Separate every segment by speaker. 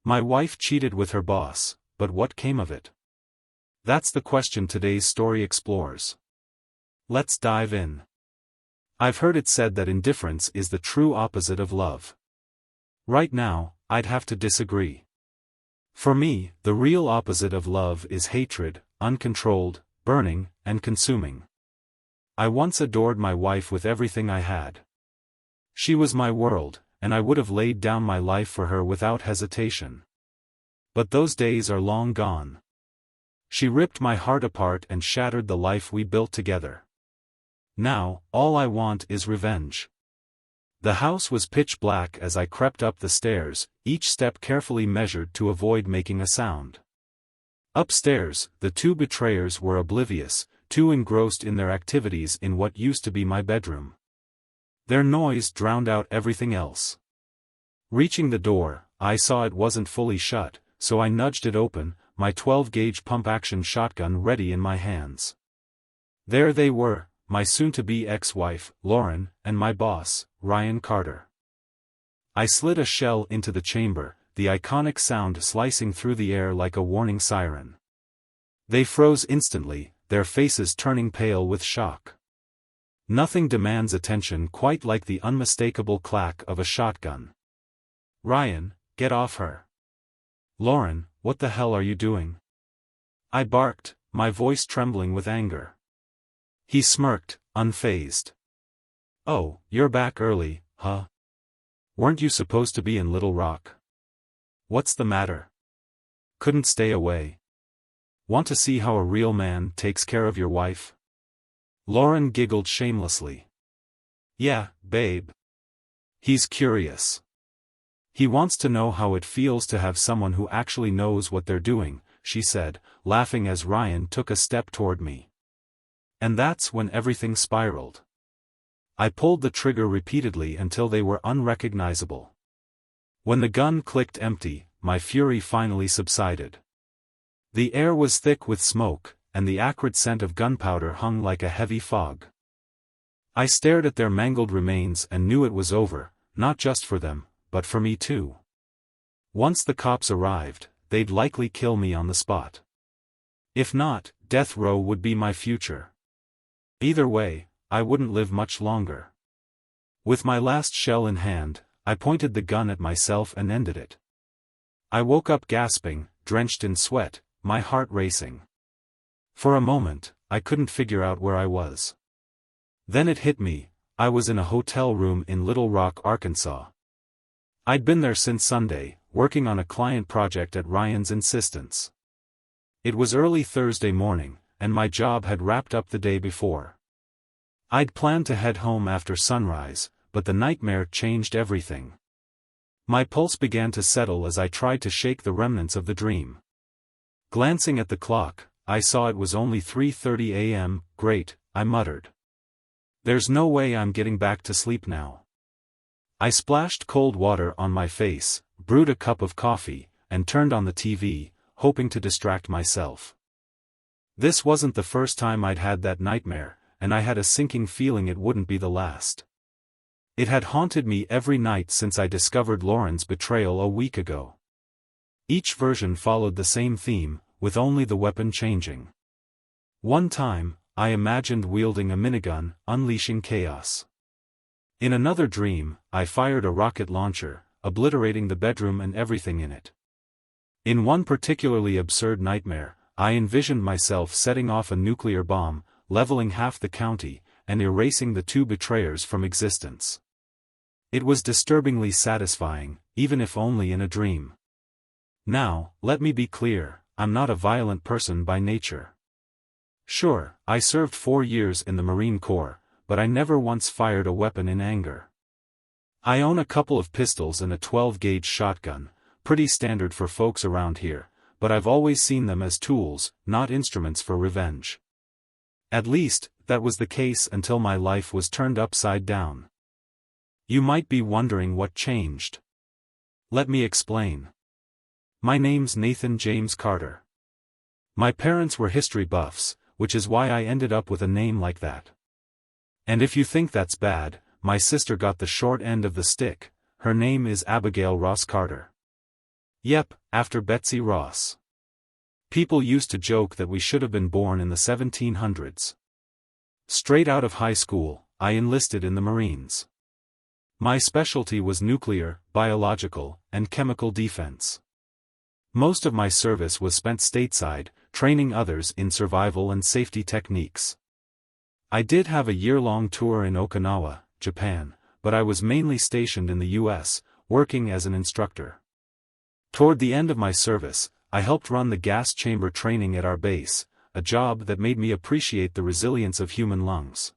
Speaker 1: My wife cheated with her boss, but what came of it? That's the question today's story explores. Let's dive in. I've heard it said that indifference is the true opposite of love. Right now, I'd have to disagree. For me, the real opposite of love is hatred, uncontrolled, burning, and consuming. I once adored my wife with everything I had. She was my world, and I would have laid down my life for her without hesitation. But those days are long gone. She ripped my heart apart and shattered the life we built together. Now, all I want is revenge. The house was pitch black as I crept up the stairs, each step carefully measured to avoid making a sound. Upstairs, the two betrayers were oblivious, too engrossed in their activities in what used to be my bedroom. Their noise drowned out everything else. Reaching the door, I saw it wasn't fully shut, so I nudged it open, my 12-gauge pump-action shotgun ready in my hands. There they were, my soon-to-be ex-wife, Lauren, and my boss, Ryan Carter. I slid a shell into the chamber, the iconic sound slicing through the air like a warning siren. They froze instantly, their faces turning pale with shock. Nothing demands attention quite like the unmistakable clack of a shotgun. "Ryan, get off her." "Lauren, what the hell are you doing?" I barked, my voice trembling with anger. He smirked, unfazed. "Oh, you're back early, huh? Weren't you supposed to be in Little Rock? What's the matter? Couldn't stay away? Want to see how a real man takes care of your wife?" Lauren giggled shamelessly. "Yeah, babe. He's curious. He wants to know how it feels to have someone who actually knows what they're doing," she said, laughing as Ryan took a step toward me. And that's when everything spiraled. I pulled the trigger repeatedly until they were unrecognizable. When the gun clicked empty, my fury finally subsided. The air was thick with smoke, and the acrid scent of gunpowder hung like a heavy fog. I stared at their mangled remains and knew it was over, not just for them, but for me too. Once the cops arrived, they'd likely kill me on the spot. If not, death row would be my future. Either way, I wouldn't live much longer. With my last shell in hand, I pointed the gun at myself and ended it. I woke up gasping, drenched in sweat, my heart racing. For a moment, I couldn't figure out where I was. Then it hit me, I was in a hotel room in Little Rock, Arkansas. I'd been there since Sunday, working on a client project at Ryan's insistence. It was early Thursday morning, and my job had wrapped up the day before. I'd planned to head home after sunrise, but the nightmare changed everything. My pulse began to settle as I tried to shake the remnants of the dream. Glancing at the clock, I saw it was only 3:30 a.m. Great, I muttered. There's no way I'm getting back to sleep now. I splashed cold water on my face, brewed a cup of coffee, and turned on the TV, hoping to distract myself. This wasn't the first time I'd had that nightmare, and I had a sinking feeling it wouldn't be the last. It had haunted me every night since I discovered Lauren's betrayal a week ago. Each version followed the same theme, with only the weapon changing. One time, I imagined wielding a minigun, unleashing chaos. In another dream, I fired a rocket launcher, obliterating the bedroom and everything in it. In one particularly absurd nightmare, I envisioned myself setting off a nuclear bomb, leveling half the county, and erasing the two betrayers from existence. It was disturbingly satisfying, even if only in a dream. Now, let me be clear, I'm not a violent person by nature. Sure, I served 4 years in the Marine Corps, but I never once fired a weapon in anger. I own a couple of pistols and a 12-gauge shotgun, pretty standard for folks around here, but I've always seen them as tools, not instruments for revenge. At least, that was the case until my life was turned upside down. You might be wondering what changed. Let me explain. My name's Nathan James Carter. My parents were history buffs, which is why I ended up with a name like that. And if you think that's bad, my sister got the short end of the stick. Her name is Abigail Ross Carter. Yep, after Betsy Ross. People used to joke that we should have been born in the 1700s. Straight out of high school, I enlisted in the Marines. My specialty was nuclear, biological, and chemical defense. Most of my service was spent stateside, training others in survival and safety techniques. I did have a year-long tour in Okinawa, Japan, but I was mainly stationed in the US, working as an instructor. Toward the end of my service, I helped run the gas chamber training at our base, a job that made me appreciate the resilience of human lungs.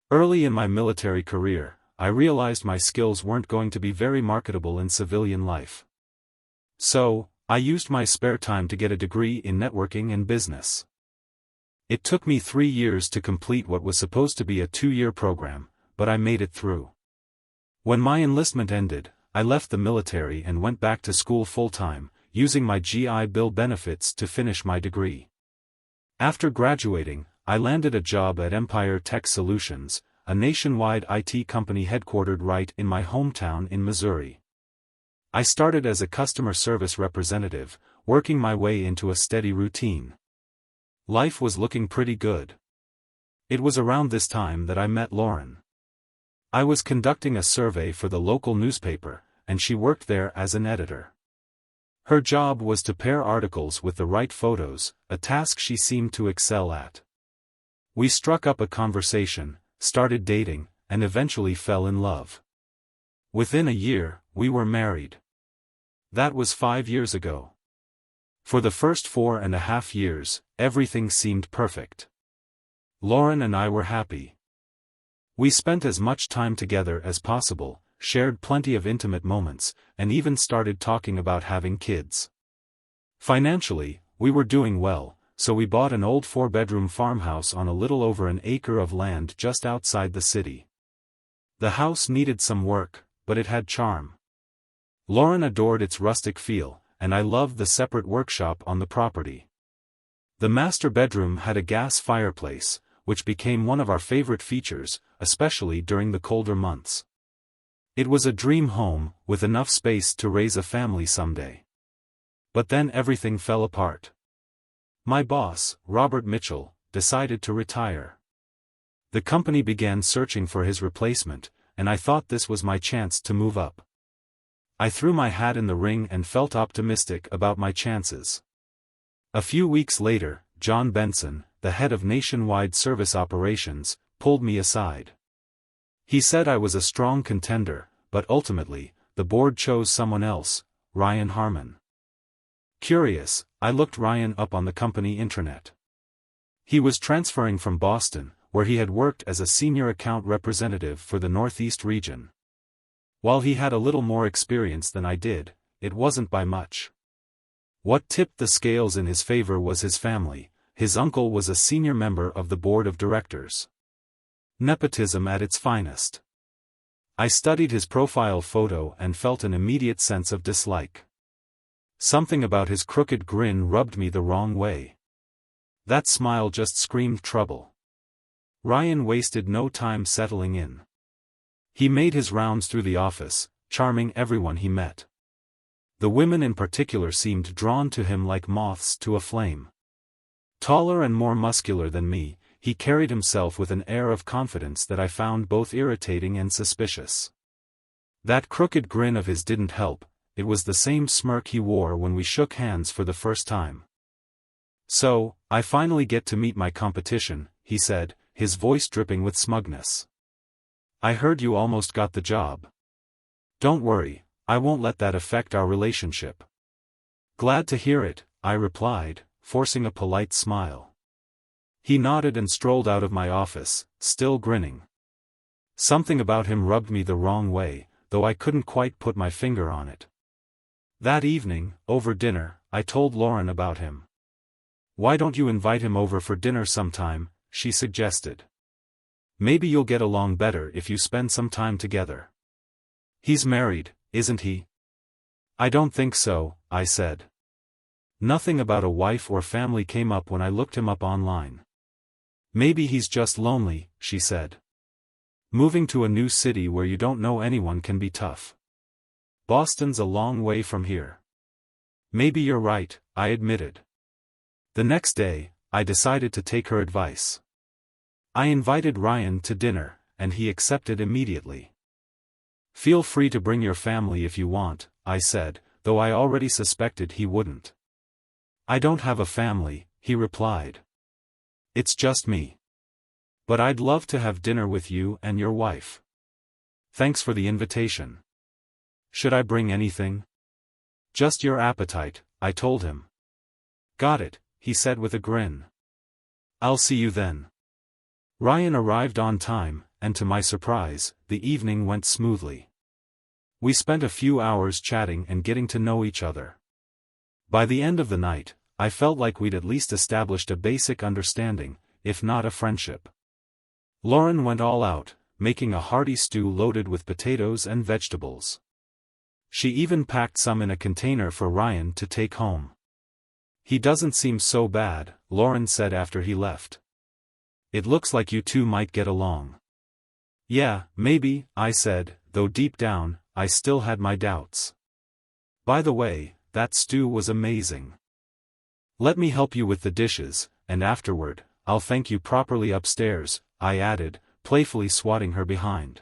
Speaker 1: Early in my military career, I realized my skills weren't going to be very marketable in civilian life. So, I used my spare time to get a degree in networking and business. It took me 3 years to complete what was supposed to be a 2-year program, but I made it through. When my enlistment ended, I left the military and went back to school full-time, using my GI Bill benefits to finish my degree. After graduating, I landed a job at Empire Tech Solutions, a nationwide IT company headquartered right in my hometown in Missouri. I started as a customer service representative, working my way into a steady routine. Life was looking pretty good. It was around this time that I met Lauren. I was conducting a survey for the local newspaper, and she worked there as an editor. Her job was to pair articles with the right photos, a task she seemed to excel at. We struck up a conversation, started dating, and eventually fell in love. Within a year, we were married. That was 5 years ago. For the first 4.5 years, everything seemed perfect. Lauren and I were happy. We spent as much time together as possible, shared plenty of intimate moments, and even started talking about having kids. Financially, we were doing well, so we bought an old 4-bedroom farmhouse on a little over an acre of land just outside the city. The house needed some work, but it had charm. Lauren adored its rustic feel, and I loved the separate workshop on the property. The master bedroom had a gas fireplace, which became one of our favorite features, especially during the colder months. It was a dream home, with enough space to raise a family someday. But then everything fell apart. My boss, Robert Mitchell, decided to retire. The company began searching for his replacement, and I thought this was my chance to move up. I threw my hat in the ring and felt optimistic about my chances. A few weeks later, John Benson, the head of nationwide service operations, pulled me aside. He said I was a strong contender, but ultimately, the board chose someone else, Ryan Harmon. Curious, I looked Ryan up on the company intranet. He was transferring from Boston, where he had worked as a senior account representative for the Northeast region. While he had a little more experience than I did, it wasn't by much. What tipped the scales in his favor was his family. His uncle was a senior member of the board of directors. Nepotism at its finest. I studied his profile photo and felt an immediate sense of dislike. Something about his crooked grin rubbed me the wrong way. That smile just screamed trouble. Ryan wasted no time settling in. He made his rounds through the office, charming everyone he met. The women in particular seemed drawn to him like moths to a flame. Taller and more muscular than me, he carried himself with an air of confidence that I found both irritating and suspicious. That crooked grin of his didn't help, it was the same smirk he wore when we shook hands for the first time. "So, I finally get to meet my competition," he said, his voice dripping with smugness. "I heard you almost got the job." "Don't worry, I won't let that affect our relationship." "Glad to hear it," I replied, forcing a polite smile. He nodded and strolled out of my office, still grinning. Something about him rubbed me the wrong way, though I couldn't quite put my finger on it. That evening, over dinner, I told Lauren about him. "Why don't you invite him over for dinner sometime?" she suggested. "Maybe you'll get along better if you spend some time together." "He's married, isn't he?" "I don't think so," I said. Nothing about a wife or family came up when I looked him up online. "Maybe he's just lonely," she said. "Moving to a new city where you don't know anyone can be tough. Boston's a long way from here." Maybe you're right, I admitted. The next day, I decided to take her advice. I invited Ryan to dinner, and he accepted immediately. Feel free to bring your family if you want, I said, though I already suspected he wouldn't. I don't have a family, he replied. It's just me. But I'd love to have dinner with you and your wife. Thanks for the invitation. Should I bring anything? Just your appetite, I told him. Got it, he said with a grin. I'll see you then. Ryan arrived on time, and to my surprise, the evening went smoothly. We spent a few hours chatting and getting to know each other. By the end of the night, I felt like we'd at least established a basic understanding, if not a friendship. Lauren went all out, making a hearty stew loaded with potatoes and vegetables. She even packed some in a container for Ryan to take home. He doesn't seem so bad, Lauren said after he left. It looks like you two might get along. Yeah, maybe, I said, though deep down, I still had my doubts. By the way, that stew was amazing. Let me help you with the dishes, and afterward, I'll thank you properly upstairs, I added, playfully swatting her behind.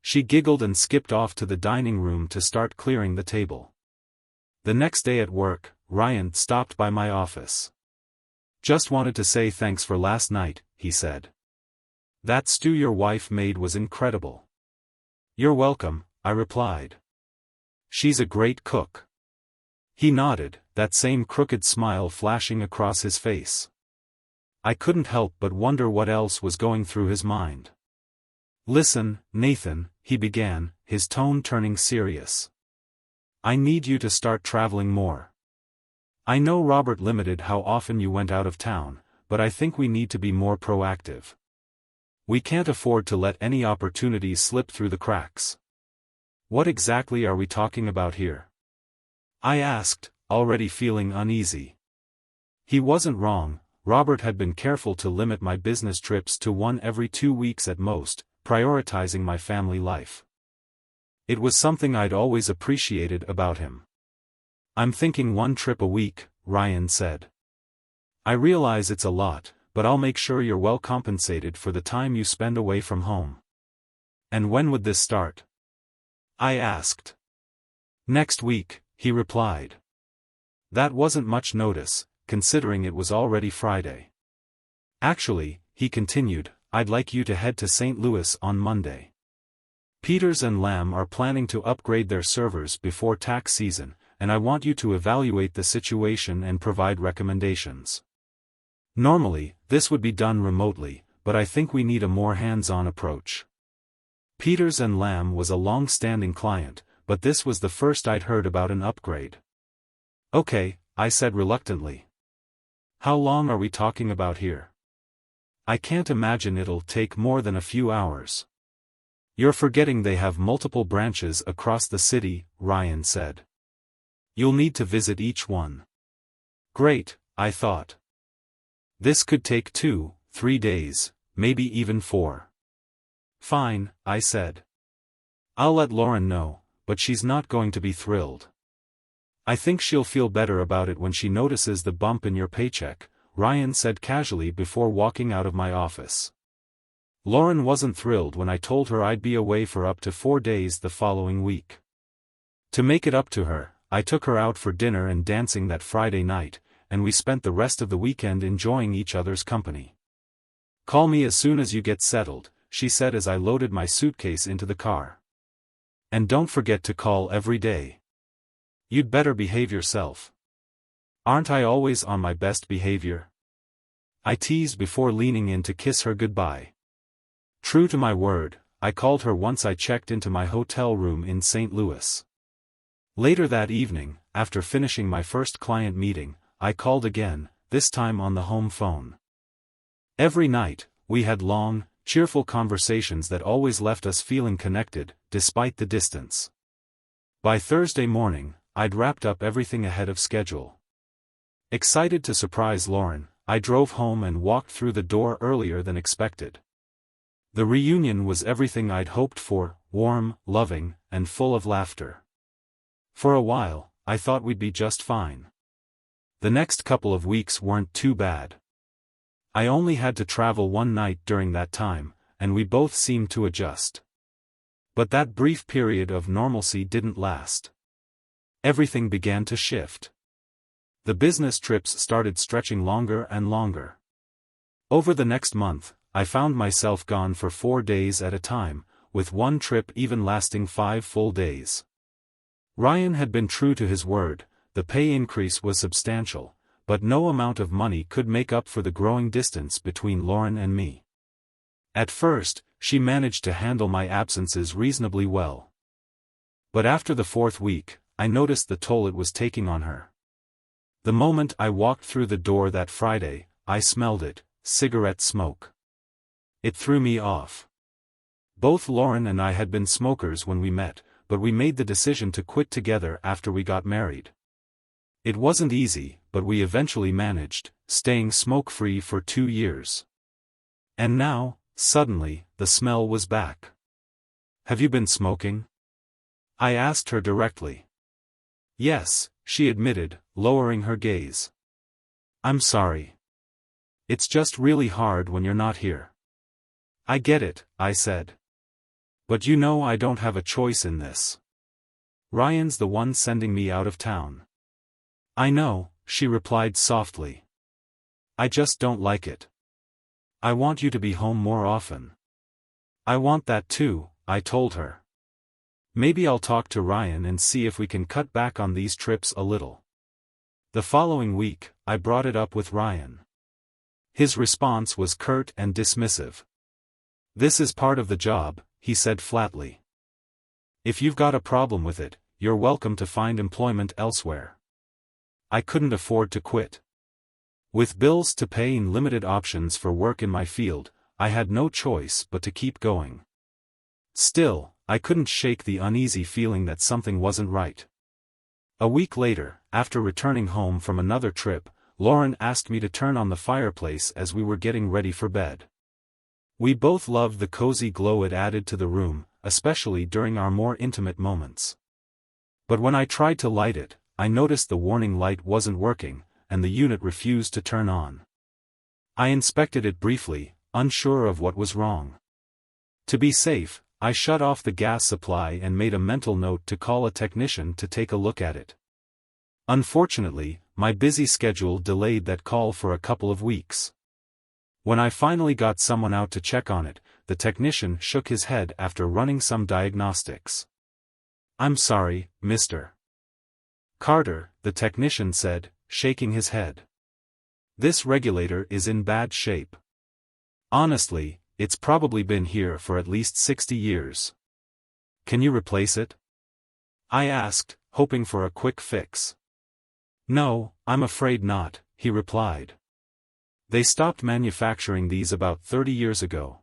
Speaker 1: She giggled and skipped off to the dining room to start clearing the table. The next day at work, Ryan stopped by my office. Just wanted to say thanks for last night, he said. That stew your wife made was incredible. You're welcome, I replied. She's a great cook. He nodded, that same crooked smile flashing across his face. I couldn't help but wonder what else was going through his mind. Listen, Nathan, he began, his tone turning serious. I need you to start traveling more. I know Robert limited how often you went out of town, but I think we need to be more proactive. We can't afford to let any opportunities slip through the cracks. What exactly are we talking about here? I asked, already feeling uneasy. He wasn't wrong. Robert had been careful to limit my business trips to one every 2 weeks at most, prioritizing my family life. It was something I'd always appreciated about him. I'm thinking 1 trip a week, Ryan said. I realize it's a lot, but I'll make sure you're well compensated for the time you spend away from home. And when would this start? I asked. Next week, he replied. That wasn't much notice, considering it was already Friday. Actually, he continued, I'd like you to head to St. Louis on Monday. Peters and Lamb are planning to upgrade their servers before tax season, and I want you to evaluate the situation and provide recommendations. Normally, this would be done remotely, but I think we need a more hands-on approach. Peters and Lamb was a long-standing client, but this was the first I'd heard about an upgrade. Okay, I said reluctantly. How long are we talking about here? I can't imagine it'll take more than a few hours. You're forgetting they have multiple branches across the city, Ryan said. You'll need to visit each one. Great, I thought. This could take 2-3 days, maybe even 4. Fine, I said. I'll let Lauren know, but she's not going to be thrilled. I think she'll feel better about it when she notices the bump in your paycheck, Ryan said casually before walking out of my office. Lauren wasn't thrilled when I told her I'd be away for up to 4 days the following week. To make it up to her, I took her out for dinner and dancing that Friday night, and we spent the rest of the weekend enjoying each other's company. Call me as soon as you get settled, she said as I loaded my suitcase into the car. And don't forget to call every day. You'd better behave yourself. Aren't I always on my best behavior? I teased before leaning in to kiss her goodbye. True to my word, I called her once I checked into my hotel room in St. Louis. Later that evening, after finishing my first client meeting, I called again, this time on the home phone. Every night, we had long, cheerful conversations that always left us feeling connected, despite the distance. By Thursday morning, I'd wrapped up everything ahead of schedule. Excited to surprise Lauren, I drove home and walked through the door earlier than expected. The reunion was everything I'd hoped for, warm, loving, and full of laughter. For a while, I thought we'd be just fine. The next couple of weeks weren't too bad. I only had to travel one night during that time, and we both seemed to adjust. But that brief period of normalcy didn't last. Everything began to shift. The business trips started stretching longer and longer. Over the next month, I found myself gone for 4 days at a time, with one trip even lasting 5 full days. Ryan had been true to his word. The pay increase was substantial, but no amount of money could make up for the growing distance between Lauren and me. At first, she managed to handle my absences reasonably well. But after the 4th week, I noticed the toll it was taking on her. The moment I walked through the door that Friday, I smelled it, cigarette smoke. It threw me off. Both Lauren and I had been smokers when we met, but we made the decision to quit together after we got married. It wasn't easy, but we eventually managed, staying smoke-free for 2 years. And now, suddenly, the smell was back. "Have you been smoking?" I asked her directly. "Yes," she admitted, lowering her gaze. "I'm sorry. It's just really hard when you're not here." "I get it," I said. "But you know I don't have a choice in this. Ryan's the one sending me out of town." "I know," she replied softly. "I just don't like it. I want you to be home more often." "I want that too," I told her. "Maybe I'll talk to Ryan and see if we can cut back on these trips a little." The following week, I brought it up with Ryan. His response was curt and dismissive. "This is part of the job," he said flatly. "If you've got a problem with it, you're welcome to find employment elsewhere." I couldn't afford to quit. With bills to pay and limited options for work in my field, I had no choice but to keep going. Still, I couldn't shake the uneasy feeling that something wasn't right. A week later, after returning home from another trip, Lauren asked me to turn on the fireplace as we were getting ready for bed. We both loved the cozy glow it added to the room, especially during our more intimate moments. But when I tried to light it, I noticed the warning light wasn't working, and the unit refused to turn on. I inspected it briefly, unsure of what was wrong. To be safe, I shut off the gas supply and made a mental note to call a technician to take a look at it. Unfortunately, my busy schedule delayed that call for a couple of weeks. When I finally got someone out to check on it, the technician shook his head after running some diagnostics. "I'm sorry, Mr. Carter," the technician said, shaking his head. "This regulator is in bad shape. Honestly, it's probably been here for at least 60 years. Can you replace it?" I asked, hoping for a quick fix. "No, I'm afraid not," he replied. "They stopped manufacturing these about 30 years ago.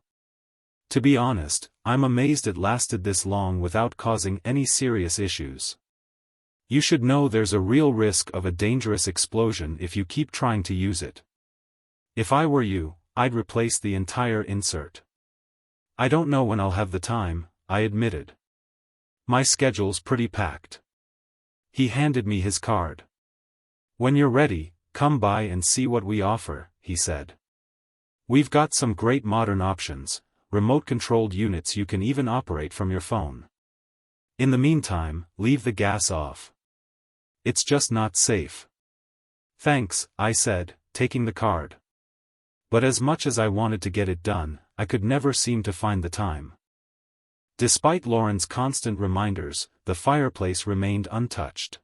Speaker 1: To be honest, I'm amazed it lasted this long without causing any serious issues. You should know there's a real risk of a dangerous explosion if you keep trying to use it. If I were you, I'd replace the entire insert." "I don't know when I'll have the time," I admitted. "My schedule's pretty packed." He handed me his card. "When you're ready, come by and see what we offer," he said. "We've got some great modern options, remote-controlled units you can even operate from your phone. In the meantime, leave the gas off. It's just not safe." "Thanks," I said, taking the card. But as much as I wanted to get it done, I could never seem to find the time. Despite Lauren's constant reminders, the fireplace remained untouched.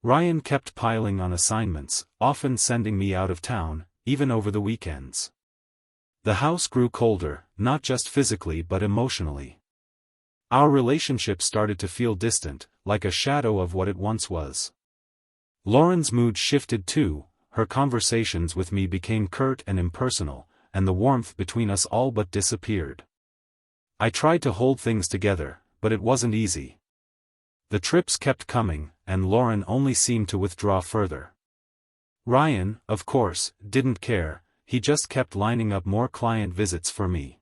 Speaker 1: Ryan kept piling on assignments, often sending me out of town, even over the weekends. The house grew colder, not just physically but emotionally. Our relationship started to feel distant, like a shadow of what it once was. Lauren's mood shifted too, her conversations with me became curt and impersonal, and the warmth between us all but disappeared. I tried to hold things together, but it wasn't easy. The trips kept coming, and Lauren only seemed to withdraw further. Ryan, of course, didn't care, he just kept lining up more client visits for me.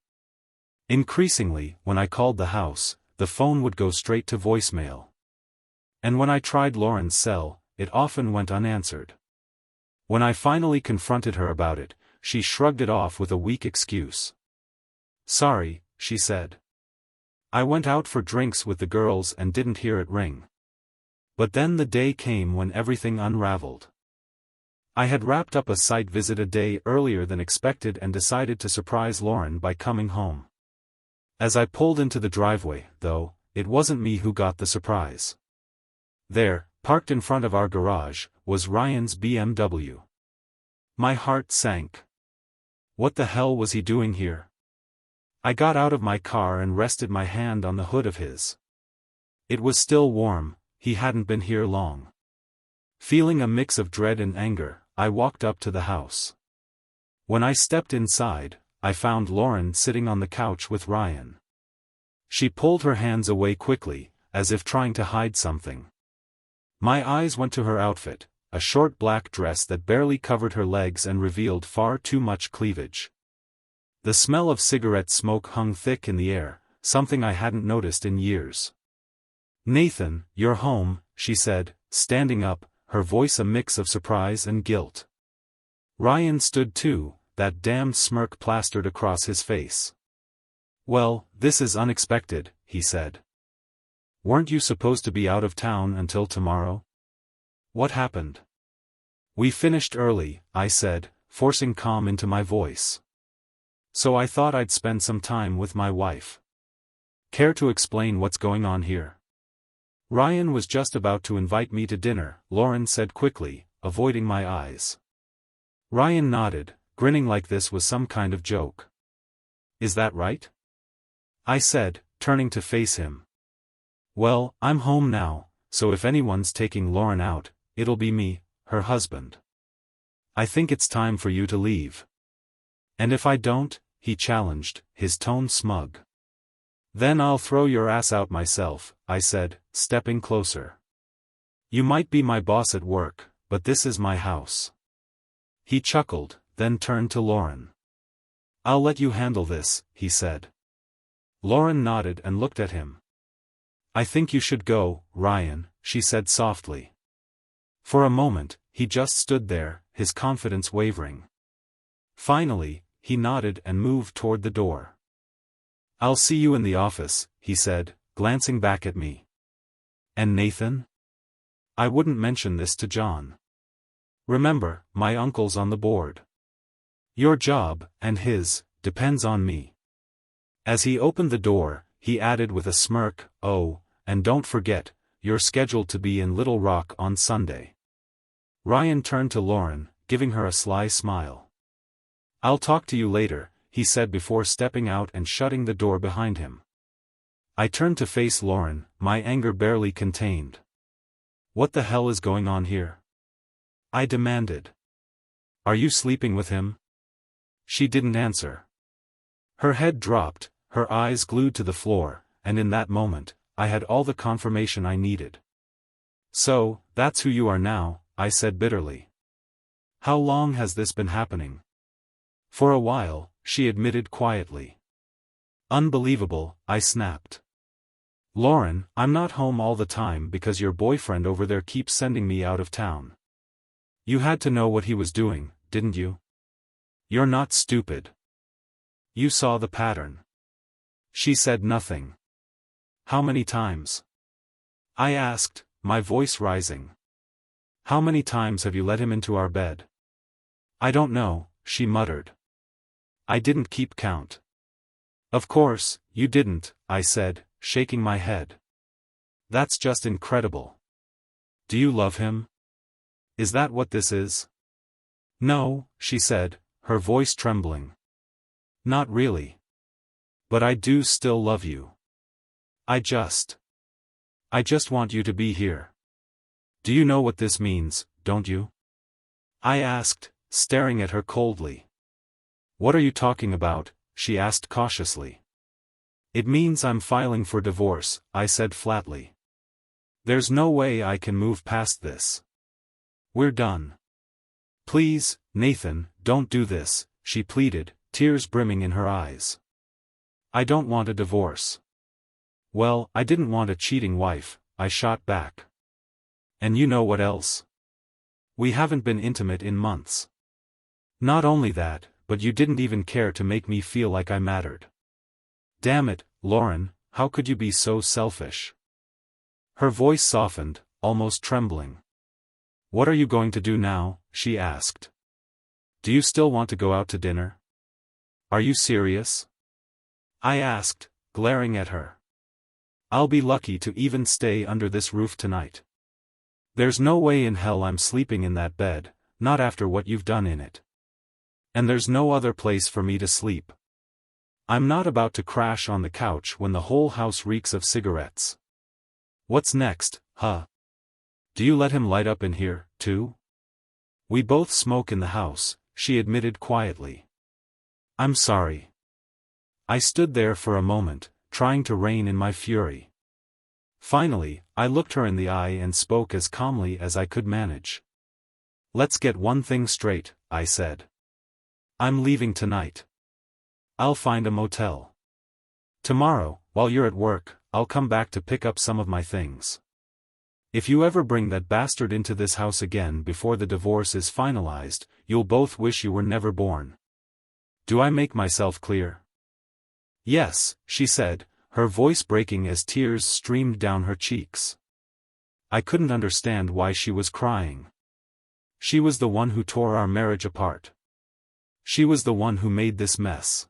Speaker 1: Increasingly, when I called the house, the phone would go straight to voicemail. And when I tried Lauren's cell, it often went unanswered. When I finally confronted her about it, she shrugged it off with a weak excuse. "Sorry," she said. "I went out for drinks with the girls and didn't hear it ring." But then the day came when everything unraveled. I had wrapped up a site visit a day earlier than expected and decided to surprise Lauren by coming home. As I pulled into the driveway, though, it wasn't me who got the surprise. There, parked in front of our garage, was Ryan's BMW. My heart sank. What the hell was he doing here? I got out of my car and rested my hand on the hood of his. It was still warm, he hadn't been here long. Feeling a mix of dread and anger, I walked up to the house. When I stepped inside, I found Lauren sitting on the couch with Ryan. She pulled her hands away quickly, as if trying to hide something. My eyes went to her outfit, a short black dress that barely covered her legs and revealed far too much cleavage. The smell of cigarette smoke hung thick in the air, something I hadn't noticed in years. "Nathan, you're home," she said, standing up, her voice a mix of surprise and guilt. Ryan stood too, that damned smirk plastered across his face. "Well, this is unexpected," he said. "Weren't you supposed to be out of town until tomorrow? What happened?" "We finished early," I said, forcing calm into my voice. "So I thought I'd spend some time with my wife. Care to explain what's going on here?" "Ryan was just about to invite me to dinner," Lauren said quickly, avoiding my eyes. Ryan nodded, grinning like this was some kind of joke. "Is that right?" I said, turning to face him. "Well, I'm home now, so if anyone's taking Lauren out, it'll be me, her husband. I think it's time for you to leave." "And if I don't?" he challenged, his tone smug. "Then I'll throw your ass out myself," I said, stepping closer. "You might be my boss at work, but this is my house." He chuckled, then turned to Lauren. "I'll let you handle this," he said. Lauren nodded and looked at him. "I think you should go, Ryan," she said softly. For a moment, he just stood there, his confidence wavering. Finally, he nodded and moved toward the door. "I'll see you in the office," he said, glancing back at me. "And Nathan? I wouldn't mention this to John. Remember, my uncle's on the board. Your job, and his, depends on me." As he opened the door, he added with a smirk, "Oh, and don't forget, you're scheduled to be in Little Rock on Sunday." Ryan turned to Lauren, giving her a sly smile. "I'll talk to you later," he said before stepping out and shutting the door behind him. I turned to face Lauren, my anger barely contained. "What the hell is going on here?" I demanded. "Are you sleeping with him?" She didn't answer. Her head dropped, her eyes glued to the floor, and in that moment, I had all the confirmation I needed. "So, that's who you are now," I said bitterly. "How long has this been happening?" "For a while," she admitted quietly. "Unbelievable," I snapped. "Lauren, I'm not home all the time because your boyfriend over there keeps sending me out of town. You had to know what he was doing, didn't you? You're not stupid. You saw the pattern." She said nothing. "How many times?" I asked, my voice rising. "How many times have you let him into our bed?" "I don't know," she muttered. "I didn't keep count." "Of course, you didn't," I said, shaking my head. "That's just incredible. Do you love him? Is that what this is?" "No," she said, her voice trembling. "Not really. But I do still love you. I just want you to be here. Do you know what this means, don't you?" I asked, staring at her coldly. "What are you talking about?" she asked cautiously. "It means I'm filing for divorce," I said flatly. "There's no way I can move past this. We're done." "Please, Nathan, don't do this," she pleaded, tears brimming in her eyes. "I don't want a divorce." "Well, I didn't want a cheating wife," I shot back. And you know what else? We haven't been intimate in months. Not only that, but you didn't even care to make me feel like I mattered. Damn it, Lauren, how could you be so selfish? Her voice softened, almost trembling. What are you going to do now? She asked. Do you still want to go out to dinner? Are you serious? I asked, glaring at her. I'll be lucky to even stay under this roof tonight. There's no way in hell I'm sleeping in that bed, not after what you've done in it. And there's no other place for me to sleep. I'm not about to crash on the couch when the whole house reeks of cigarettes. What's next, huh? Do you let him light up in here, too? We both smoke in the house, she admitted quietly. I'm sorry. I stood there for a moment, trying to rein in my fury. Finally, I looked her in the eye and spoke as calmly as I could manage. Let's get one thing straight, I said. I'm leaving tonight. I'll find a motel. Tomorrow, while you're at work, I'll come back to pick up some of my things. If you ever bring that bastard into this house again before the divorce is finalized, you'll both wish you were never born. Do I make myself clear? Yes, she said, her voice breaking as tears streamed down her cheeks. I couldn't understand why she was crying. She was the one who tore our marriage apart. She was the one who made this mess.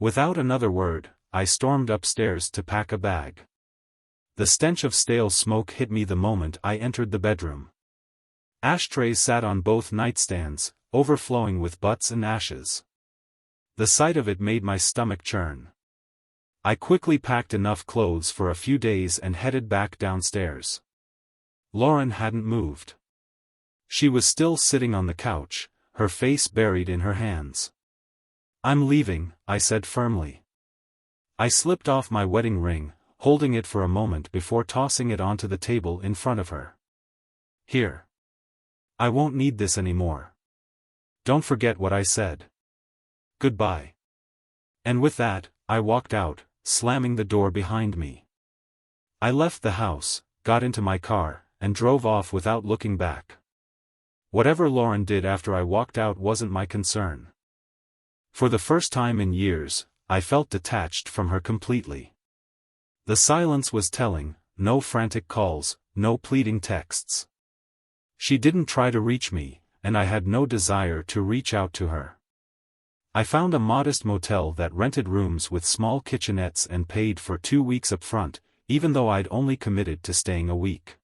Speaker 1: Without another word, I stormed upstairs to pack a bag. The stench of stale smoke hit me the moment I entered the bedroom. Ashtrays sat on both nightstands, overflowing with butts and ashes. The sight of it made my stomach churn. I quickly packed enough clothes for a few days and headed back downstairs. Lauren hadn't moved. She was still sitting on the couch, her face buried in her hands. I'm leaving, I said firmly. I slipped off my wedding ring, holding it for a moment before tossing it onto the table in front of her. Here. I won't need this anymore. Don't forget what I said. Goodbye. And with that, I walked out, slamming the door behind me. I left the house, got into my car, and drove off without looking back. Whatever Lauren did after I walked out wasn't my concern. For the first time in years, I felt detached from her completely. The silence was telling, no frantic calls, no pleading texts. She didn't try to reach me, and I had no desire to reach out to her. I found a modest motel that rented rooms with small kitchenettes and paid for 2 weeks up front, even though I'd only committed to staying a week.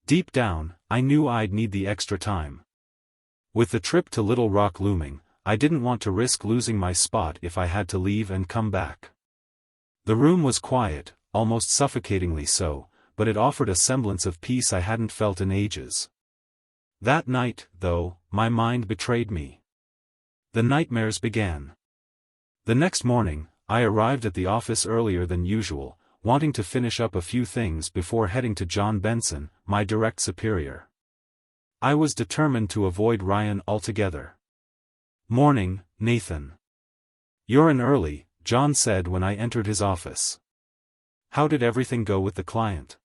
Speaker 1: Deep down, I knew I'd need the extra time. With the trip to Little Rock looming, I didn't want to risk losing my spot if I had to leave and come back. The room was quiet, almost suffocatingly so, but it offered a semblance of peace I hadn't felt in ages. That night, though, my mind betrayed me. The nightmares began. The next morning, I arrived at the office earlier than usual, wanting to finish up a few things before heading to John Benson, my direct superior. I was determined to avoid Ryan altogether. Morning, Nathan. You're in early, John said when I entered his office. How did everything go with the client?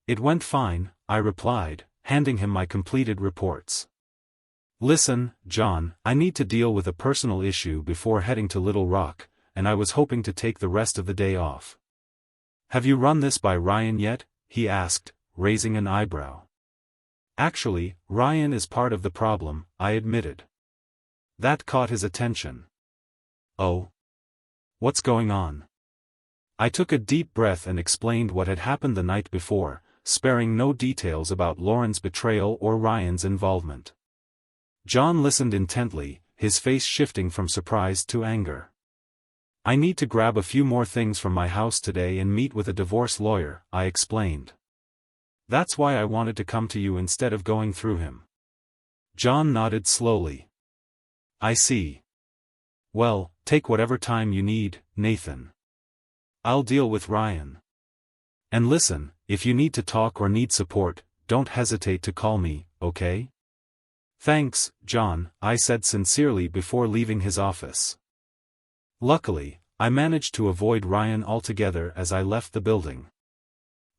Speaker 1: It went fine, I replied, handing him my completed reports. Listen, John, I need to deal with a personal issue before heading to Little Rock, and I was hoping to take the rest of the day off. Have you run this by Ryan yet? He asked, raising an eyebrow. Actually, Ryan is part of the problem, I admitted. That caught his attention. Oh? What's going on? I took a deep breath and explained what had happened the night before, sparing no details about Lauren's betrayal or Ryan's involvement. John listened intently, his face shifting from surprise to anger. I need to grab a few more things from my house today and meet with a divorce lawyer, I explained. That's why I wanted to come to you instead of going through him. John nodded slowly. I see. Well, take whatever time you need, Nathan. I'll deal with Ryan. And listen, if you need to talk or need support, don't hesitate to call me, okay? Thanks, John, I said sincerely before leaving his office. Luckily, I managed to avoid Ryan altogether as I left the building.